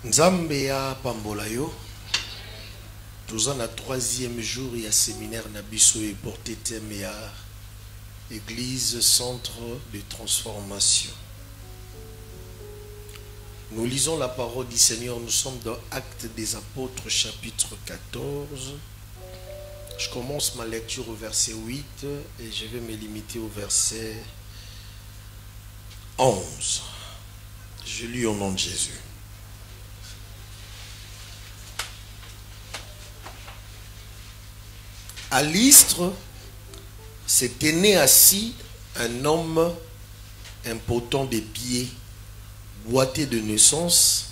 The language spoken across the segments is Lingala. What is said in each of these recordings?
Nzambe ya pambolayo. Nous sommes le 3e jour et à séminaire Nabiso et porté thème ya Église centre de transformation. Nous lisons la parole du Seigneur. Nous sommes dans Actes des Apôtres chapitre 14. Je commence ma lecture au verset 8 et je vais me limiter au verset 11. Je lis au nom de Jésus. À Lystre s'était né assis un homme impotent des pieds, boité de naissance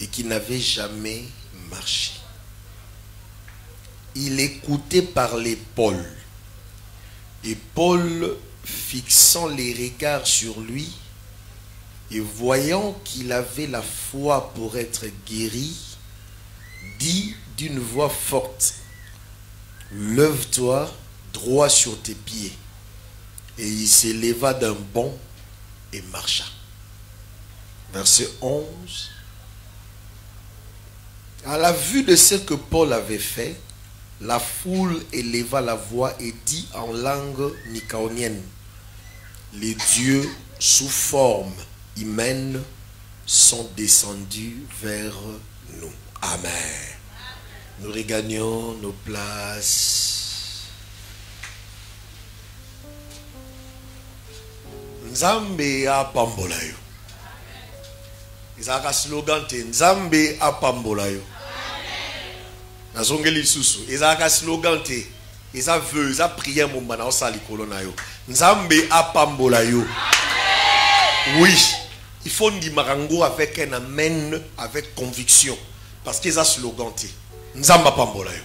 et qui n'avait jamais marché. Il écoutait parler Paul. Et Paul, fixant les regards sur lui et voyant qu'il avait la foi pour être guéri, dit d'une voix forte: lève-toi droit sur tes pieds. Et il s'éleva d'un bond et marcha. Verset 11. À la vue de ce que Paul avait fait, la foule éleva la voix et dit en langue nicaonienne: les dieux sous forme humaine sont descendus vers nous. Amen. Nous regagnons nos places. Nzambe apambolayo. Izaka slogan te Nzambe apambolayo. Nazongeli susu. Izaka slogan te. Iza vœu, iza prière mon bana osali kolona yo. Nzambe apambolayo. Oui, il faut dire marango avec un amen, avec conviction, parce qu'ils a slogan te. Nzamba pambolayo.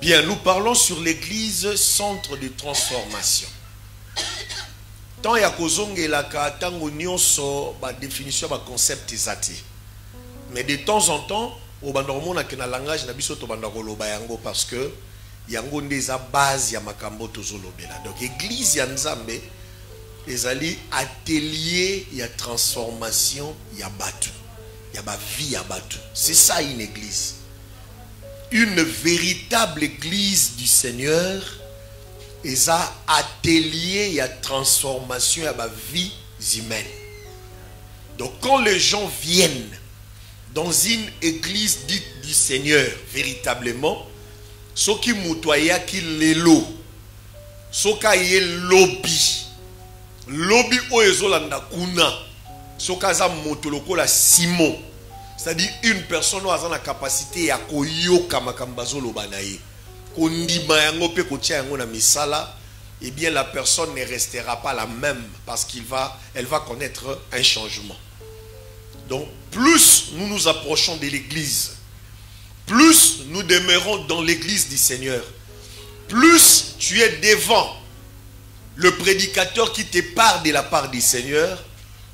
Bien, nous parlons sur l'église centre de transformation. Tant ya kozongelaka tango nyonso ba définition ba concept ezati. Mais de temps en temps, au bandoromona ke na langage na biso to bandakoloba yango parce que yango ndeza base ya makambo tozolobela. Donc église ya Nzambe ezali atelier ya transformation ya batu. Il y a ma vie à battre. C'est ça une église. Une véritable église du Seigneur est ça atelier, il y a transformation, il y a ma vie humaine. Donc quand les gens viennent dans une église dite du Seigneur, véritablement, ce qui moutoya qui l'élo, ce qui est lobby, lobby oezolanda kuna. Sokaza motoloko la Simon, c'est-à-dire une personne qui a la capacité à koyoka makambazo lobanaye, kondima yango pe kotia yango na misala, eh bien la personne ne restera pas la même parce elle va connaître un changement. Donc plus nous nous approchons de l'église, plus nous demeurons dans l'église du Seigneur, plus tu es devant le prédicateur qui te parle de la part du Seigneur,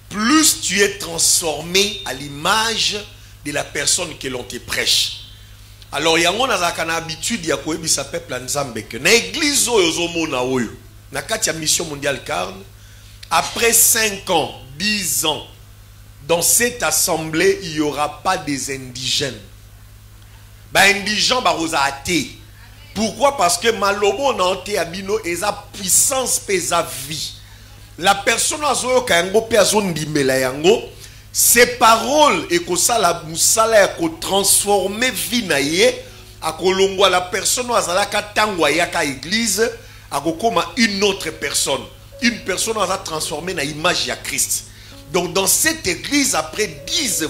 plus tu es transformé à l'image de la personne que l'on te prêche. Alors, il y a une habitude de sa peuple Nzambe que na église na katia mission mondiale Carne, après 5 ans, 10 ans, dans cette assemblée, il n'y aura pas des indigènes. Indigents baroza athée. Pourquoi? Parce que malobo na ante abino eza puissance pesa vie. La personne a ses paroles et que ça la musala ko transformer vie na ye akolongwa la personne azalaka tangwa yaka église akokoma une autre personne. Une personne a transformé na image ya Christ. Donc dans cette église après 10,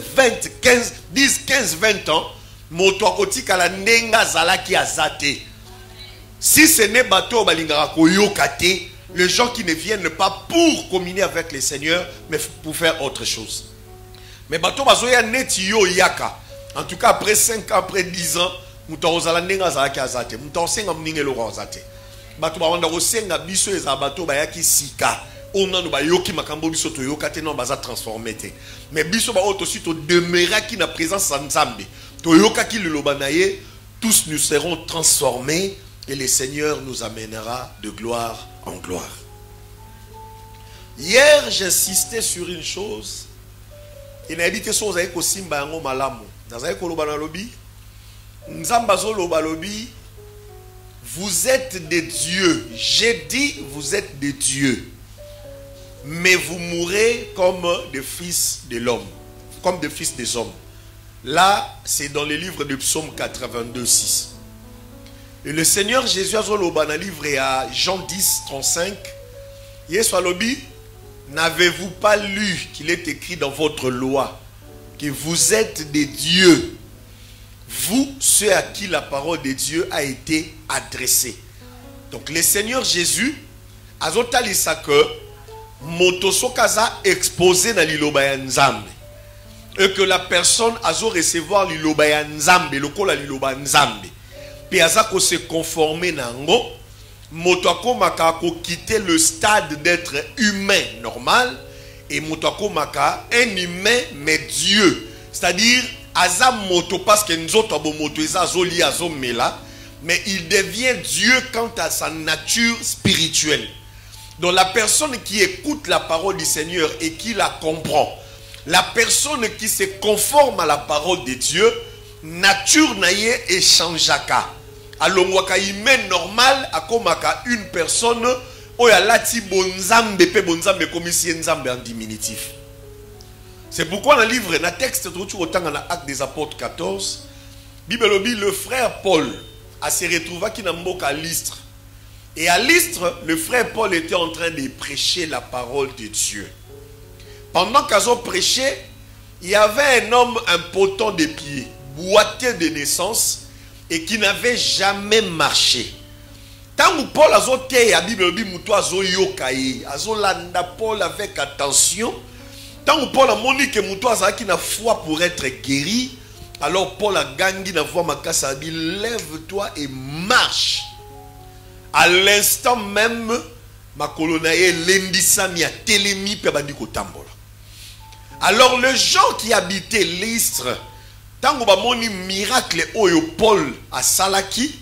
15, 20 ans, moto akotika la ndenga zalaki azate. Si ce n'est bateau balingara koyokate, les gens qui ne viennent pas pour communier avec le Seigneur, mais pour faire autre chose. Mais bateau bazoya neti yo yaka. En tout cas, après 5 ans, après 10 ans, muta ozala ndenga zalaki azate. Muta osenga mningelo azate. Bateau ba wanda osenga biso eza bateau bayaki sika. Onano ba yoki makambo biso to yokate non baza transformé te. Mais biso ba auto suite demeura qui na présence de Nzambe. To yokaki le lobanaye, tous nous serons transformés et le Seigneur nous amènera de gloire en gloire. Hier, j'insistais sur une chose. Et n'a habité sur zaï ko simba yango malamu. Dans zaï ko loba na lobi. Nzamba zo loba lobi. Vous êtes des dieux. J'ai dit vous êtes des dieux. Mais vous mourrez comme des fils de l'homme. Comme des fils des hommes. Là, c'est dans le livre de Psaume 82, 6. Et le Seigneur Jésus a loba na livre à Jean 10, 35. Yesu alobi. N'avez-vous pas lu qu'il est écrit dans votre loi que vous êtes des dieux, vous, ceux à qui la parole de Dieu a été adressée. Donc le Seigneur Jésus a zotalisa que motosokaza exposé dans liloba ya nzambe et que la personne a zo recevoir liloba ya nzambe lokola liloba nzambe puis aza ko se conformer nango. Motoko maka ko quitter le stade d'être humain normal et motoko maka un humain mais Dieu, c'est-à-dire aza moto parce que nous autres moto eza zoli azomela mais il devient Dieu quant à sa nature spirituelle. Donc la personne qui écoute la parole du Seigneur et qui la comprend, la personne qui se conforme à la parole de Dieu, nature naye échangeaka. Alors, humain normal, akomaka une personne oyalati bonzambe pe bonzambe comme si nzambe en diminutif. C'est pourquoi dans le livre, dans le texte, autant dans l'acte des apôtres 14, Bible dit le frère Paul a se retrouvé qui n'a à Lystre. Et à Lystre, le frère Paul était en train de prêcher la parole de Dieu. Pendant qu'ils ont prêché, il y avait un homme impotent des pieds, boiteux de naissance, et qui n'avait jamais marché. Tant que Paul a zoté à Bible dit muto azo yokai, azo landa Paul avec attention. Tant que Paul a moni que muto aza qui n'a foi pour être guéri, alors Paul a gagné na voix makasa dit lève-toi et marche. À l'instant même, ma colonaye lendisami a telemi pe bandi ko tambola. Alors les gens qui habitaient Lystre, tant que bamoni miracle oyo Paul a salaki,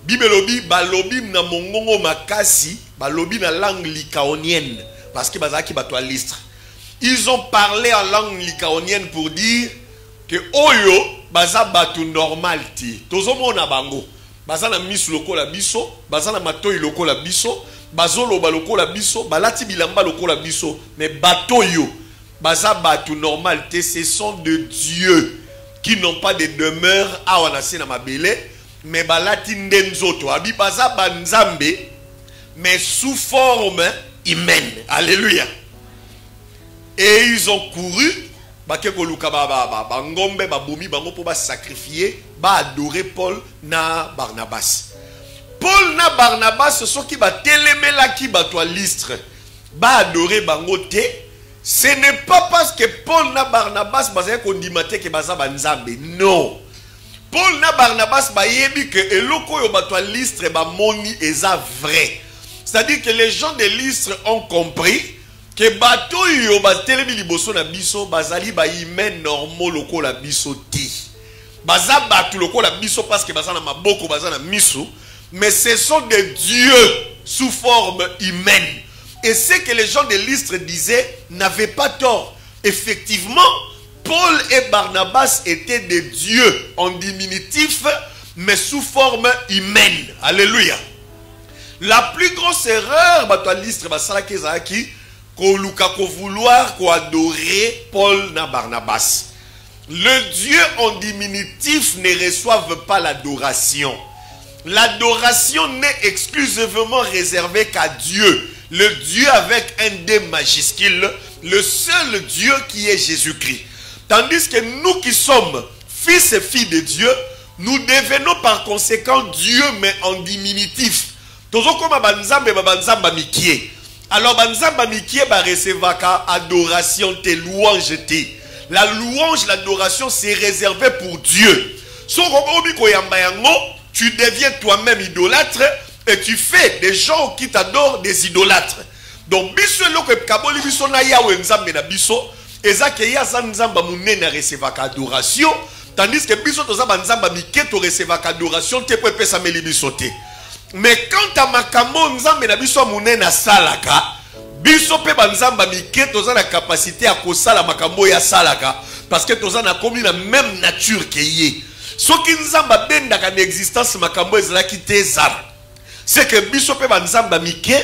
bibelobi balobi na mongongo makasi, balobi na langue lycaonienne parce que bazaki bato à Lystre. Ils ont parlé en langue lycaonienne pour dire que oyo baza batu normal ti. Tozomona bango. Baza na misu lokola biso, baza na matoi lokola biso, bazolo ba lokola biso, balati bilamba lokola biso, mais batoyo baza batu normal ti, ce sont de Dieu qui n'ont pas de demeure à wanasi na mabele, mais balati ndenzoto abi baza banzambe mais sous forme humaine. Alléluia. Et ils ont couru bakeko luka ba ngombe ba bomi bango pour ba sacrifier ba adorer Paul na Barnabas. Paul na Barnabas ce sont qui ba telemela ki ba to Lystre ba adorer bango te. Ce n'est pas parce que Paul na Barnabas baza kondimate ke baza banzambe. Non. Paul na Barnabas ba yebi que eloko yo ba to Lystre ba moni eza vrai. C'est-à-dire que les gens de Lystre ont compris que bato yo ba telemi liboso na biso bazali ba humain normal lokola biso ti. Baza batu lokola biso parce que baza na maboko baza na miso, mais ce sont des dieux sous forme humaine. Et ce que les gens de Lystre disaient n'avaient pas tort. Effectivement, Paul et Barnabas étaient des dieux en diminutif, mais sous forme humaine. Alléluia. La plus grosse erreur, bato Lystre basala kezaki ko vouloir ko adorer Paul na Barnabas. Le Dieu en diminutif ne reçoivent pas l'adoration. L'adoration n'est exclusivement réservée qu'à Dieu. Le Dieu avec un D majuscule, le seul Dieu qui est Jésus-Christ. Tandis que nous qui sommes fils et filles de Dieu, nous devenons par conséquent Dieu mais en diminutif. Alors banzamba mikie ba recevaka adoration te louange te. La louange, l'adoration c'est réservé pour Dieu. Tu deviens toi-même idolâtre et tu fais des gens qui t'adorent des idolâtres. Donc biso loko kaboli biso na yawe nzambe na biso ezake ya nzamba munene recevaka adoration tandis que biso toza banzamba mikie to recevaka adoration te po pesa meli biso te. Mais quand à makambo nzambe na biso munene salaka biso pe banzamba mike toza na capacité à kosala makambo ya salaka parce que toza na komi la même nature que ye. Soki nzamba bendaka na existence makambo ezalaki te ezala. C'est que biso pe banzamba mike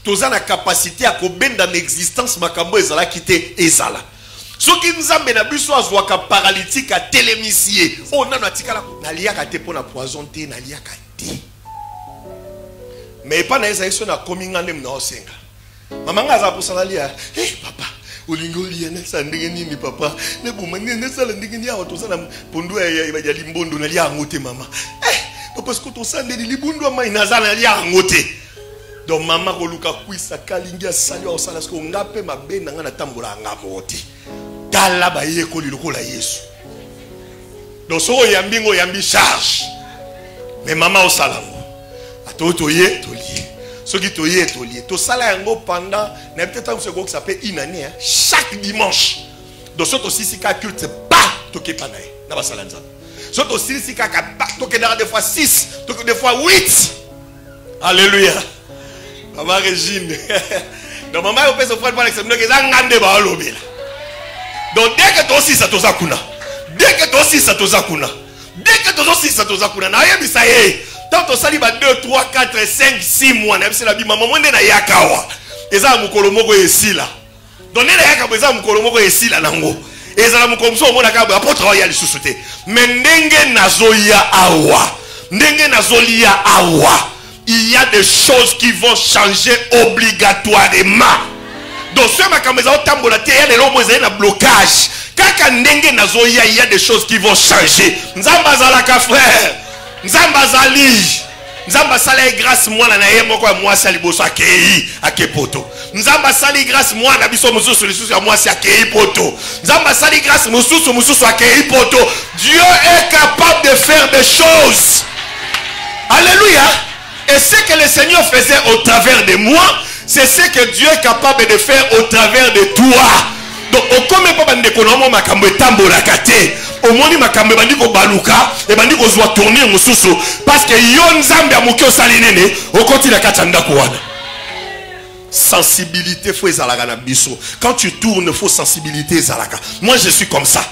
toza na capacité à kobenda na existence makambo ezalaki te ezala. Soki nzambe na biso azwaka paralytique a télémissier. Oh nano atikala naliaka te pona poison te naliaka te. Mais pas na ezali na kominga ndem na osenga. Maman ngaza posala lia. Eh papa, olingo lia na sandenge nini papa? Ne bomane na sala ndenge ni awa tosala pondu ya limbondo na lia ngote mama. Eh papa ce que to sande libondo ama na na lia ngote. Donc maman koluka kwisa kalingi asali osala ce que ngape mabe na ngana tambola ngamote. Tala ba ye ko lilokola Yesu. Donc so yambingo yambi charge. Mais maman osalango. Atoto ye to lié. Ce qui te y est lié. Tout ça là pendant peut-être un second qui s'appelle une année chaque dimanche. Donc ce aussi si culte pas toqué pas naï. Na ba salanza. Ce aussi si ka toqué des fois 6, toqué des fois 8. Alléluia. Maman Régine. Donc maman on peut se prendre par l'exemple que ça ngande ba lobela. Donc dès que toi aussi ça toza kuna. Dès que toi aussi ça toza kuna. Dès que toi aussi ça toza kuna. Na yebi ça yé. Tant on sali 2, 3, 4, 5, 6 mois, c'est la maman na yakawa. Eza mukolo moko esila. Donner la yaka eza mukolo moko esila nango. Eza mukolo mso mona ka apôtre ya lisusuté. Mais ndenge nazoya awa. Ndenge nazolia awa. Il y a des choses qui vont changer obligatoirement. Donc ce makambo eza otambola te ya lelo mo eza na blocage. Kaka ndenge nazoya il y a des choses qui vont changer. Nzamba zalaka frère. Nzamba zali Nzamba sali grâce moi na ye moko moi sali boso akei akepoto. Nzamba sali grâce moi na biso mususu lisusu ya moi si akei poto. Nzamba sali grâce mususu akei poto. Dieu est capable de faire des choses. Alléluia. Et ce que le Seigneur faisait au travers de moi, c'est ce que Dieu est capable de faire au travers de toi. Donc au comme pas bande konomo makambo etambola kate. Au moni makambe bandiko baluka et bandiko zwa tourner mususu parce que yo nzambe amuki osali nene okoti na katanda kuwana. Sensibilité faut ezalaka na biso. Quand tu tournes faut sensibilité ezalaka. Moi je suis comme ça.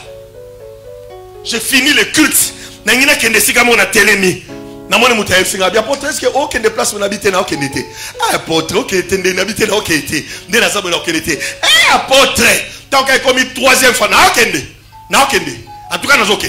J'ai fini le culte. Na ngina kende sika mo na telemi. Na moni mutaye singa bien apôtre est-ce que aucun de place on habite na aucun été. Ah apôtre OK était n'habite na aucun été. Nde na zabo na aucun été. Eh apôtre tant qu'il a commis troisième fois na aucun été. Na aucun été. En tout cas, nous sommes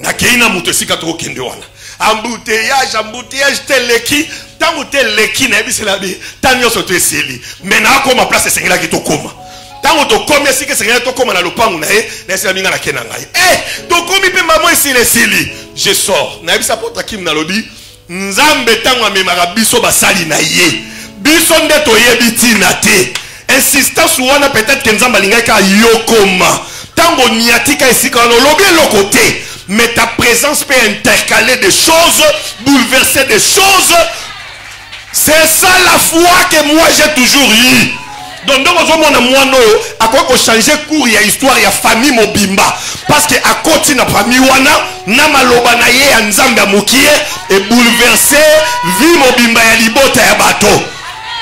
na keina muto sika to kende wana. Embouteillage tel leki, tant ou tel leki na biso la bi, tant yo sote seli. Mais na koma place sengela ki to koma. Tant to koma sika sengela to koma na lopangu na na sela minga na kena ngai. Eh, to komi pe maman ici les seli. Je sors. Na biso apôtre Kim na lobi, nzambe tango amemaka biso basali na ye. Biso nde to yebiti na te. Insistance wana peut-être que nzamba lingaka yokoma. Tango niatika esika no lobi le côté, mais ta présence peut intercaler des choses, bouleverser des choses. C'est ça la foi que moi j'ai toujours eu. Donc on a mono à quoi changer cours ya histoire ya famille mobimba parce que à côté na famille wana na maloba na ye ya nzambe amukie et bouleverser vie mobimba ya libota ya bato.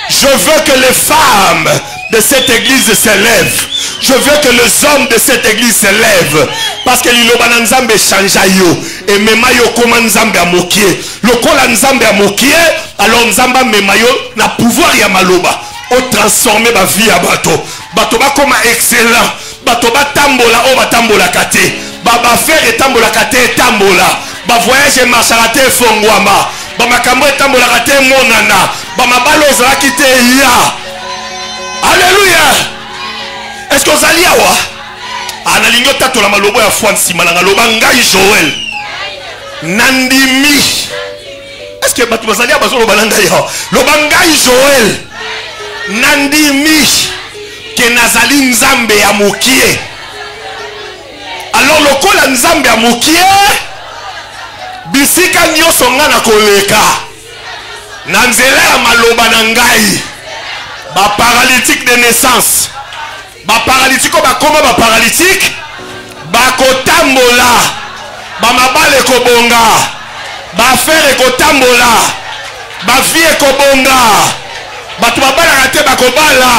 Je veux que les femmes de cette église s'élèvent. Je veux que les hommes de cette église s'élèvent. Parce que l'ilobana nzambe change yo. Et mema yo koma nzambe amokie. Lokola nzambe amokie, alors nzamba mema yo na pouvoir ya maloba. O transformer ma vie à bateau. Bateau ba koma excellent. Bateau ba tambola o ba tambola kate. Ba faire et tambola kate tambola. Ba voyage marchera te fongwama. Ba makambo et tambola kate monana. Ba mabalo ezala kite ya. Alléluia. Est-ce que vous allez voir? Analingo tato la malobo ya fwansi malanga loba ngai Joël. Nandimi. Est-ce que batu bazali abazo loba ngai ya? Loba ngai Joël. Nandimi. Ke nazali nzambe ya mokie. Alors lokola nzambe ya mokie. Bisika nyoso nga na koleka. Na nzela ya maloba na ngai. Ba paralytique de naissance. Ba paralytique ba koma ba paralytique. Ba kotambola. Ba mabale kobonga. Ba faire kotambola. Ba vie kobonga. Ba tubabala kate ba kobala.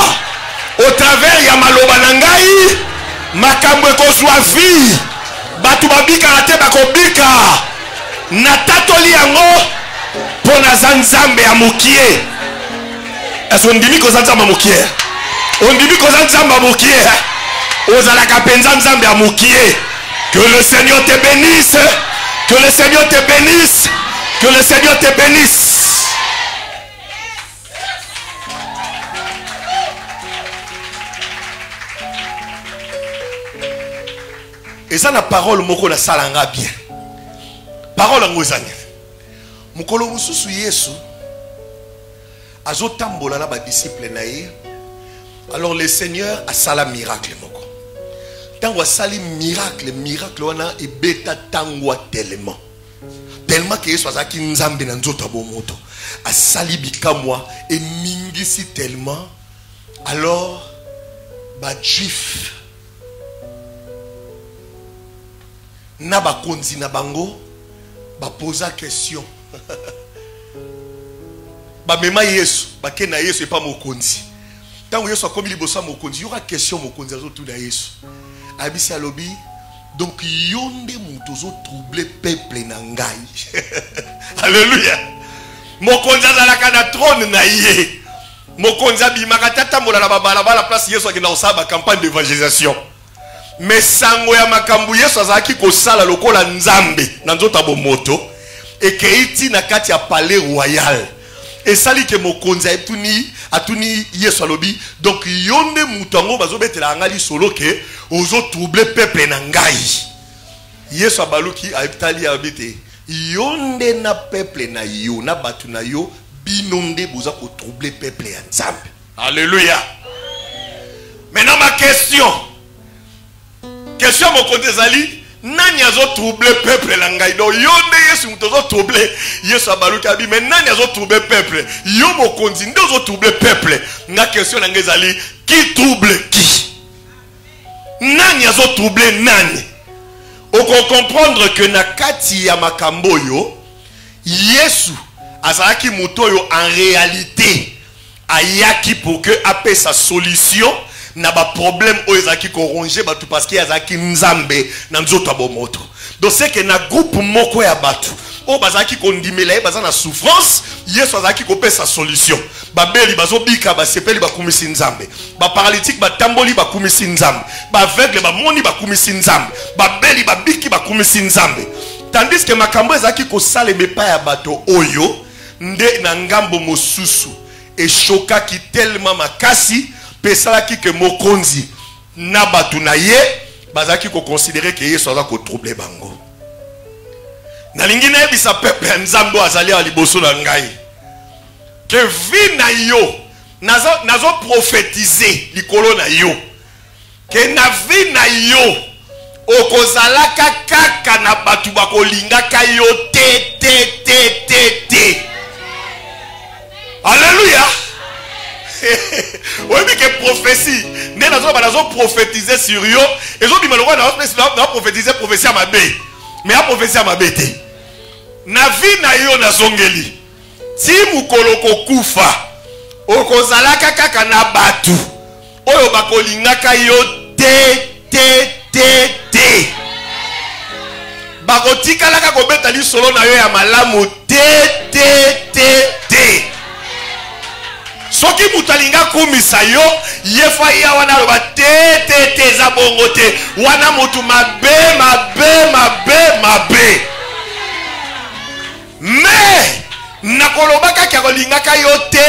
au travers ya maloba na ngai makambo ekozwa vie batu babika na te bakobika natatoli yango mpo naza nzambe ya mokie. Est-ce ondimi koza nzambe ya mokie? Ondimi koza nzambe ya mokie? Ozalaka penza nzambe ya mokie. Que le Seigneur te bénisse, que le Seigneur te bénisse, que le Seigneur te bénisse. Et ça la parole moko na salanga bien. Parole ngozanya. Mukolo mususu Yesu azotambola na ba disciple na ye. Alors le Seigneur a sala miracle moko. Tango asali miracle wana ebeta tangwa tellement que Yesu azaki nzambe na nzoto bomoto. Asali bikamwa et mingisi tellement. Alors ba juif na ba konzi na bango ba posa question. Ba mema Yesu, ba kena Yesu et pas mokonzi. Tango Yesu akomi libosa mokonzi, y aura question mokonzi azo tout da Yesu. Abisi alobi, donc yonde mutozo troubler peuple na ngai. Alléluia. Mokonzi azalaka na trône na ye. Mokonzi abimaka tata mola na babala place Yesu akenda osaba campagne d'évangélisation. Mais sango ya makambu Yesu azalaki kosala lokola nzambe na nzota bomoto et keiti na kati ya palais royal. Et sali ke mokonzi atuni Yesu alobi donc yonde mutango bazobetela ngali solo ke ozo troubler peuple na ngai. Yesu abaluki aitali abite yonde na peuple na yo na batu na yo binonde boza ko troubler peuple ya nzambe. Alléluia. Maintenant ma question mokonzi zali nani azo troubler peuple na ngai do yonde Yesu mutozo troubler Yesu abaluki abi mais nani azo troubler peuple yo mokonzi ndo zo troubler peuple na question na ngai zali qui trouble qui nani azo troubler nani. On peut comprendre que na kati ya makambo yo Yesu azalaki mutoyo en réalité ayaki pour que apé sa solution na ba problème o ezaki ko ronger batu parce que yazaki nzambe na nzoto abomoto. Donc c'est que na groupe moko ya batu o bazaki ko ndimela baza na souffrance Yesu azaki ko pesa solution. Ba beli bazo bika ba sepeli ba kumisi nzambe. Ba paralytique ba tamboli ba kumisi nzambe. Ba aveugle ba moni ba kumisi nzambe. Ba beli ba biki ba kumisi nzambe. Tandis que makambo ezaki ko sale mepa ya bato oyo nde na ngambo mosusu et choka ki tellement makasi pesalaki que mokonzi na batu na ye bazaki ko considérer que Yesu aza ko troubler bango. Na lingine ebisa peuple ya nzambe azali a liboso na ngai que vi na yo nazo prophétiser likolo na yo que na vi na yo okozalaka kaka na batu bakolingaka yo te. Alléluia. Oui, mais que prophétie. Nous avons prophétisé sur eux. Et nous avons prophétisé prophétie à ma bé. Mais à prophétie à ma bété. Na vie na yo na zongeli. Si mukoloko kufa. Okozalaka kaka na batu. Oyo bakolingaka yo te. Bakotika laka kobeta li solo na yo ya malamu te. Soki mutalinga kumisa yo yefa ya wana loba te za bongo te wana mutu mabe. Mais nakolobaka kya kolingaka yo te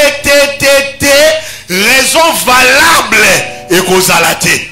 raison valable ekozala te.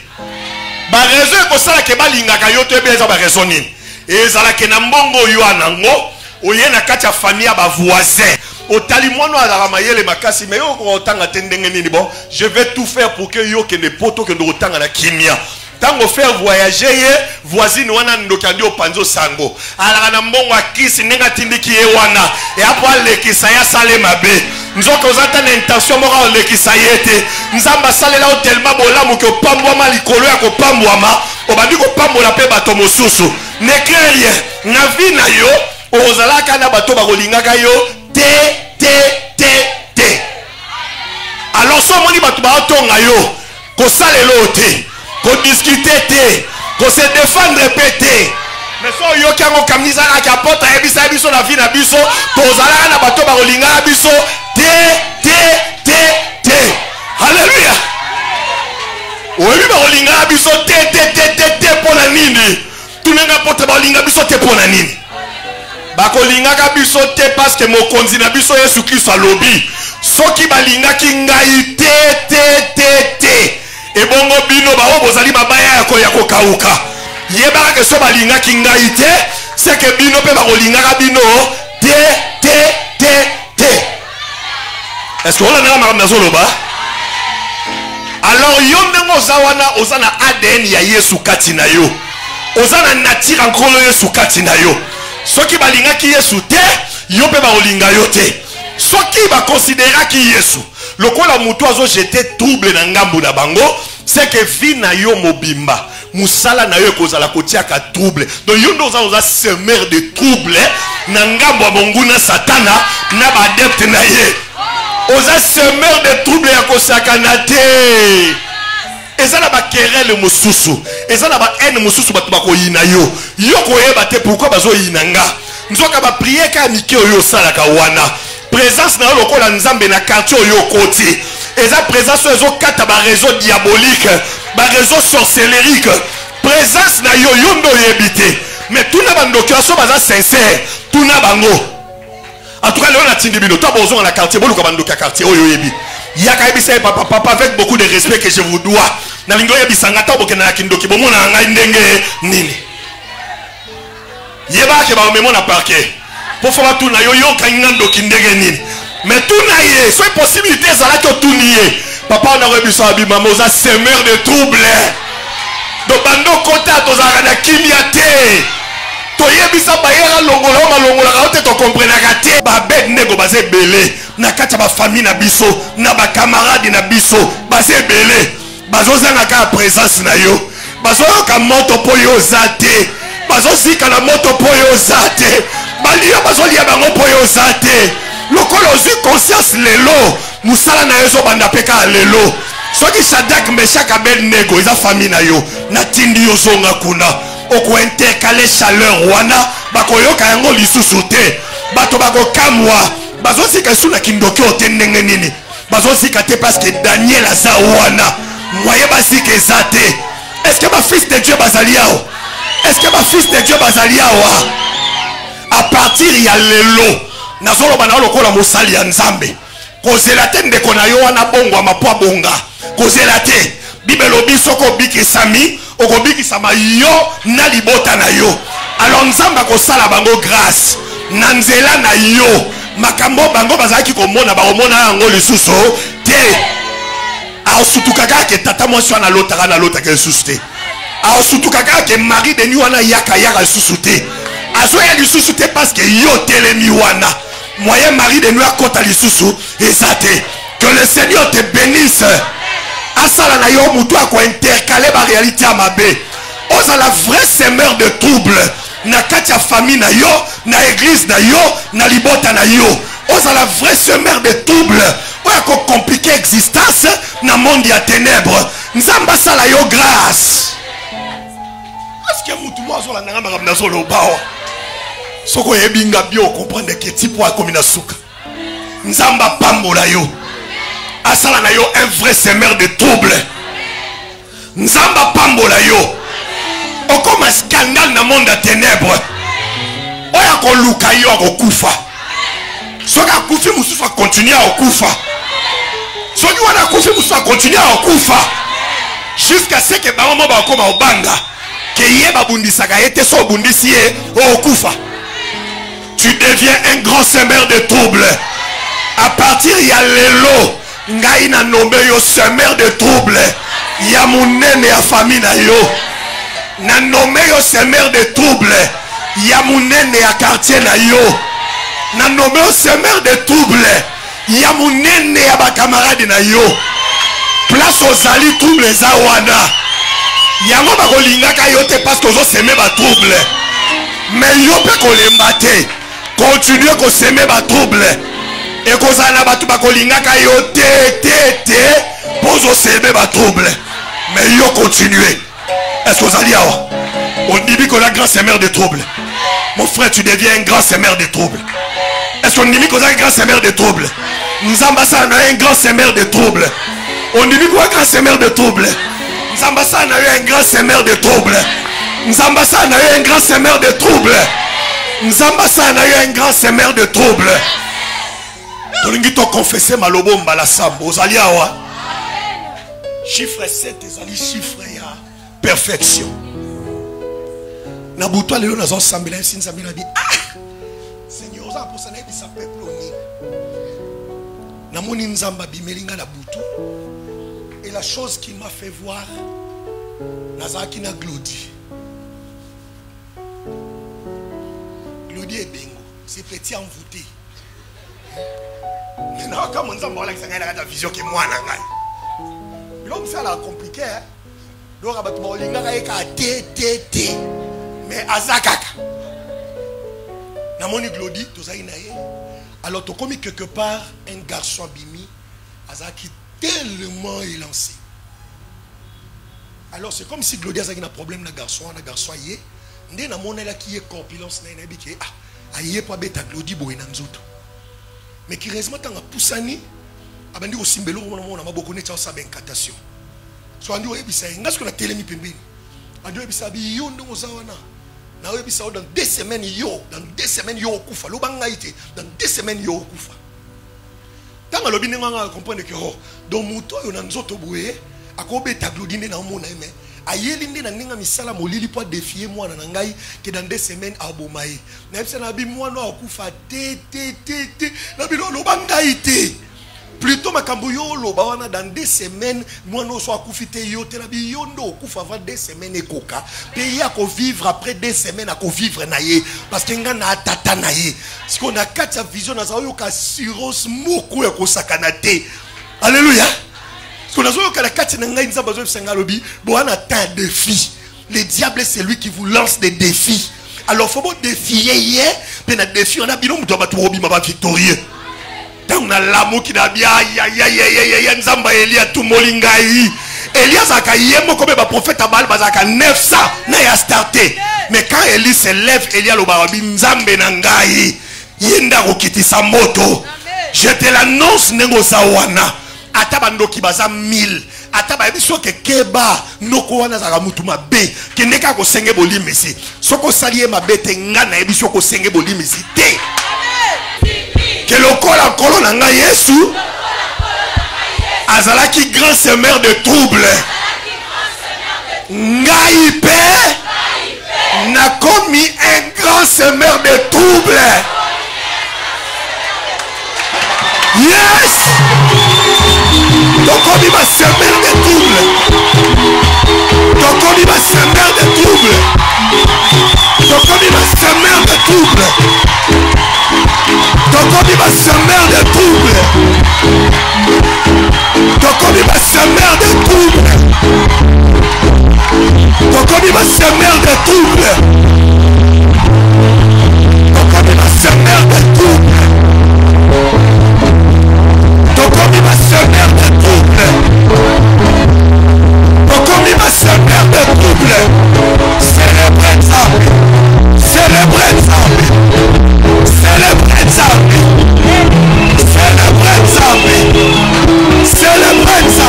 Ba raison ekosala ke balingaka yo te beza ba raison nini ezala ke na mbongo yo anango oye na kati ya famille ba voisin. Otali mono ala mayele makasi mais yo otanga tendenge nini bon je vais tout faire pour que yo ke ne poto ke ndo otanga na kimia tango faire voyager ye voisine wana ndokandi opanzo sango ala na mbongo akisi nenga tindiki ye wana et après lekisa ya sale mabe nzoko ozata na intention moko lekisa yete nzamba salela o tellement bolamu ke opambwama likolo ya kopambwama obandi kopambola pe bato mosusu ne créer na vie na yo ozalaka na bato bakolingaka yo te. Alors so moni batu ba tonga yo ko salelo te, ko discuter te, ko se défendre pété. Mais so yo ki ngo kamisa na ki apota ebisa biso na vie na biso, tozala na bato ba kolinga biso te. Alléluia. Oyebi ba kolinga biso te pona nini? Tunenga pota ba kolinga biso te pona nini? Ba kolinga ka biso te parce que mokonzi na biso Yesu Kristo alobi. Soki balinga ki ngai te. Et bongo bino ba bozali mabaya ya kokauka. Yeba ke so balinga ki ngai te, c'est que bino pe ba kolinga ka bino te. Est-ce que on a na mazoloba? Alors yondengo zawana ozana ADN ya Yesu kati na yo. Ozana nature nkolo Yesu kati na yo. Soki balinga ki Yesu te, yo pe ba kolinga yo te. Soki ba considéra ki Yesu lokola mutu azo jeter trouble na ngambu na bango, c'est que vie na yo mobimba musala na yo ekozala kotia ka trouble. Donc yo ndo oza semer de trouble na ngambu abonguna satana na ba adepte na ye. Oza semer de trouble ya kosakana te. Eza na ba querelle mususu, eza na ba haine mususu batu bakoyina yo. Yo koyeba te pourquoi bazo yinanga. Nzoka ba prier ka mike oyo sala ka wana. Présence na lokola nzambe na quartier oyo koti. Eza présence ezo kata ba réseau diabolique, ba réseau sorcellerique. Présence na yo yondo yebite. Mais tout na bandoki aso baza sincère, tout na bango. En tout cas, on a tindi bino. Toi, bonjour dans la quartier, bon, nous avons quartier. Oh, yebi. Yaka yebi papa avec beaucoup de respect que je vous dois. Na lingo yebi sangata boke na kindoki bomo na ngai ndenge nini. Yeba ke ba memo na parquet. Pour faire tout na yo yo kangando kindenge nini. Mais tout na ye, soit possibilité ça là que tout nié. Papa on a rebu ça bi maman oza semeur de trouble. Do bando kota to za na kimiate. Toyebisa bayera longola kaote to comprenaka te ba bed nego baze belé na kati ba famille na biso na ba camarade na biso baze belé bazozanga ka présence na yo bazo ka moto po yo zate bazo sika na moto po yo zate balia bazo lia bango po yo zate lokolo ozi conscience lelo musala na yo zo banda peka lelo soki Shadrach Meshach Abednego eza famille na yo na tindi yo zonga kuna oko intercaler chaleur wana bakoyoka yango lisusu te bato bakokamwa bazosika suna kindoki ote ndenge nini bazosika te parce que Daniel aza wana moye basika eza te. Est-ce que ma fils de Dieu bazali yao? Est-ce que ma fils de Dieu bazali yao? À partir ya lelo nazoloba na lokola mosali ya nzambe kozela te ndeko na yo wana bongo mapo bonga kozela te bibelo bisoko bikisami okobikisama yo na libota na yo. Alors nzamba kosala bango grâce na nzela na yo makambo bango bazaki komona baomona yango lisusu te. Aosutukaka ke tata mwasi wana lotaka na lotaka lisusu te. Aosutukaka ke mari de ni wana yaka lisusu te. Azoya lisusu te parce que yo telemi wana moyen mari de nous akota lisusu ezate. Que le Seigneur te bénisse. Asala na yo mutu ako intercaler ba réalité à mabe. Oza la vraie semeur de trouble na kati ya famille na yo, na église na yo, na libota na yo. Oza la vraie semeur de trouble. Oya ko compliquer existence na monde ya ténèbres. Nzamba sala yo grâce. Est-ce que mutu mo azola nanga makamna zolo bao? Soko yebinga bio comprendre que tipo a comme na suka. Nzamba pambola yo. Asala na yo un vrai semeur de trouble. Nzamba pambola yo. O comme un scandale na monde de ténèbres. Oya ko luka yo ko kufa. Soka kufi mususu continue à kufa. Soki wana kufi mususu continue à kufa. Jusqu'à ce que ba mama ba koma obanga. Que yeba bundisaka ete so bundisi ye o kufa. Tu deviens un grand semeur de trouble. À partir ya lelo ngai na nombe yo semeur de trouble ya munene ya famille na yo na nombe yo semeur de trouble ya munene ya quartier na yo na nombe yo semeur de trouble ya munene ya ba camarade na yo place ozali trouble eza wana yango bakolingaka yo te parce que ozo semer ba trouble mais yo pe kolemba te continue ko semer ba trouble. Et kozala batu bakolingaka yo te Pose au CB ma trouble. Mais yo continuez. Est-ce que vous allez avoir? On dit qu'on a un grand sémeur de troubles. Mon frère, tu deviens un grand sémeur de troubles. Est-ce qu'on dit qu'on a un grand sémeur de troubles? Nous ambassons un grand sémeur de troubles. On dit qu'on a un grand sémeur de troubles. Nous ambassons un grand sémeur de troubles. Nous ambassons un grand sémeur de troubles. Nous ambassons un grand sémeur de troubles. Tu as confessé malobo mbala sambo. Vous allez avoir chiffre 7, les chiffre ya perfection. Nabuto lelo nazo sambela sin sambela bi Seigneur za pour ça na bisa peuple oni. Na moni nzamba bimelinga na butu. Et la chose qui m'a fait voir nazaki na Glody. Glody est bingo, c'est petit envoûté. Mais non, comme on nzamba wala kisanga na vision que moi na ngai. L'homme ça l'a compliqué hein. Donc abat mo linga ka té. Mais azakaka namoni Glody tozali na ye. Alors tu commis quelque part un garçon bimi azaki tellement élancé. Alors c'est comme si Glody azaki na problème na garçon yé ndé na monela qui est corpulence na bi ki aye pa beta Glody boye na nzoto. Mais qui réellement tanga poussani abandi ko simbelo na maboko ne tsa sa benkatation. So andi o ebisa ngasko na telemi pembeni. Andi o ebisa bi yo ndo zawana. Na o ebisa dans 2 semaines yo okufa lo banga ite dans 2 semaines yo okufa. Tanga lobi nga comprendre que donc muto yo na nzoto boye akobeta Glody na mona eme. Ayeli nde na ninga misala molili po défier moi na ngai que dans 2 semaines abomaye. Na ebisa na bi moi no okufa te na bi lo banga ite. Plutôt makambo yo loba wana dans 2 semaines moi no so akufite yo te na bi yo ndo okufa avant 2 semaines ekoka pe ya ko vivre après 2 semaines à ko vivre na ye parce que nga na tata na ye parce qu'on a 4 vision na yo ka siros moko ya ko sakana te. Alléluia. Parce qu'on a zo ka 4 na ngai nzamba zo senga lobi bo wana tant de défis. Le diable c'est lui qui vous lance des défis. Alors faut bon défier hier pe na défi on a bino muto ba turobi ma victorieux. On a l'amour qui n'a bien nzamba Elia tout molingai Elia zaka yemo comme ba prophète abal bazaka 900 na ya starté. Mais quand Elie se lève Elia lo ba nzambe na ngai yenda kokitisa moto. Je te l'annonce nengo sawana ata bandoki baza 1000 ata ba biso ke keba noko wana zaka mutu mabe kendeka ko senge bolimisi soko salie mabete ngana ebiso ko senge bolimisi te. Que le col na nga Yesu azalaki grand semeur de trouble ngai pe na commis un grand semeur de trouble. Yes, donc on ma semeur de trouble, donc on ma semeur de trouble, donc on ma semeur de trouble. Donc on dit ma semeur de trouble. Donc on dit ma semeur de trouble. Donc on dit ma semeur de trouble. Donc on dit ma semeur de trouble. Donc on dit ma semeur de trouble. Donc on dit ma semeur de trouble. Célébrez ça. Célébrez ça. Célébrez ça. Célébrez ça. Célébrez ça.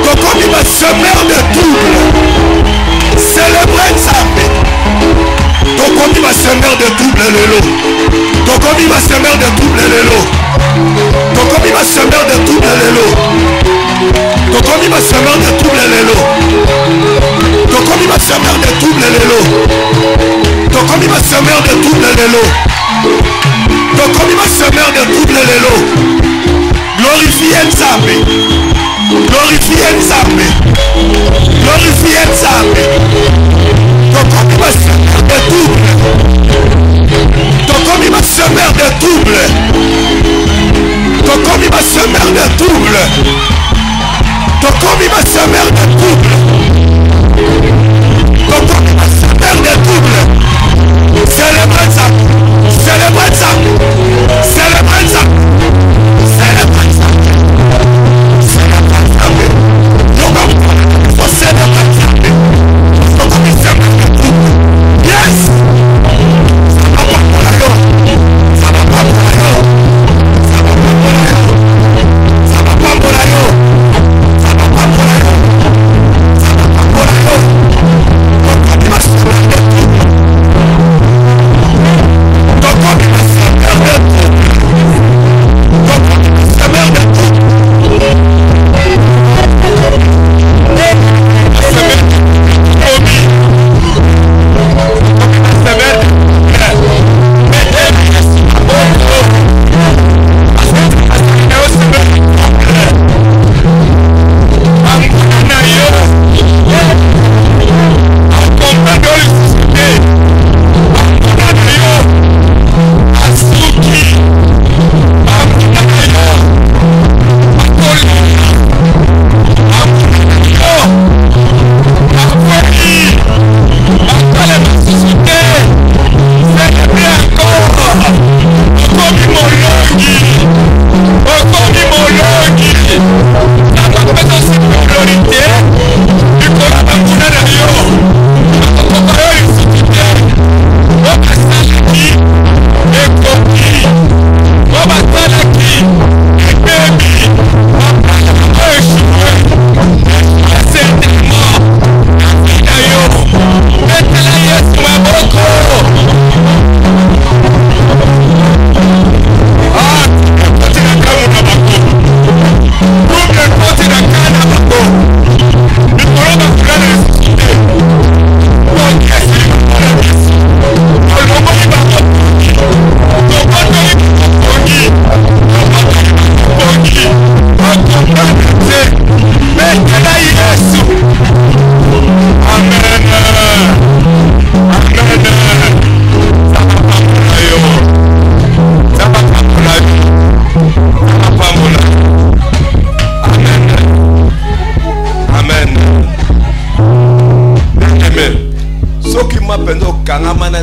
Donc on dit ma semeur de trouble. Célébrez ça. Donc on dit ma semeur de trouble le lot. Donc on dit ma semeur de trouble le lot. Donc on dit ma semeur de trouble le lot. Donc on dit ma semeur de trouble le lot. Donc on dit ma semeur de trouble le lot. Donc on dit ma semeur de trouble le lot. Donc on dit ma semeur de trouble le lot. Glorifiez Nzambe. Glorifiez Nzambe. Glorifiez Nzambe. Donc on dit ma semeur de trouble. Donc on dit ma semeur de trouble. Donc on dit ma semeur de trouble. Donc on dit ma semeur de trouble. Donc on dit ma semeur de trouble. Célébrez ça. Célébrez ça. Célébrez ça. Célébrez ça. Célébrez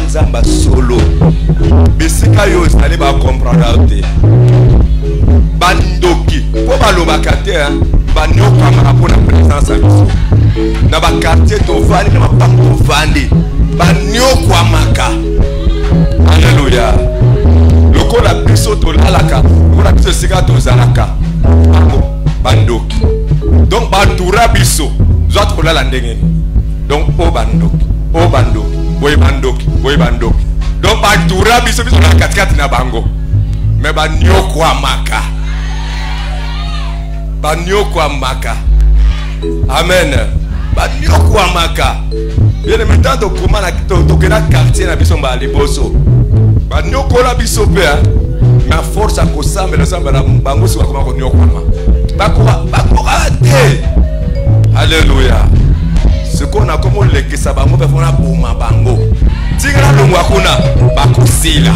banzamba solo bisika yo ezali bacomprendre te bandoki po balobaka te banyokwamaka mpo na présence ya biso na bakartier tovandi na mapango tovandi banyokwamaka. Alléluia. Lokola biso tolalaka lokola biso esika tozalaka bandoki donc batura biso zwa tolala ndenge nini donc o bandoki boye bandoki donc batura biso na katikati na bango mais banyokwamaka amen banyokwamaka bien maintenant tokoma na tokena quartier na biso mbala liboso banyokola biso pe na force akosambela sambela bango si bakoma konyokwama bakoka te. Alléluia. Ce qu'on a comme lekisa bango pe fona boma bango tingala longwa kuna bakosila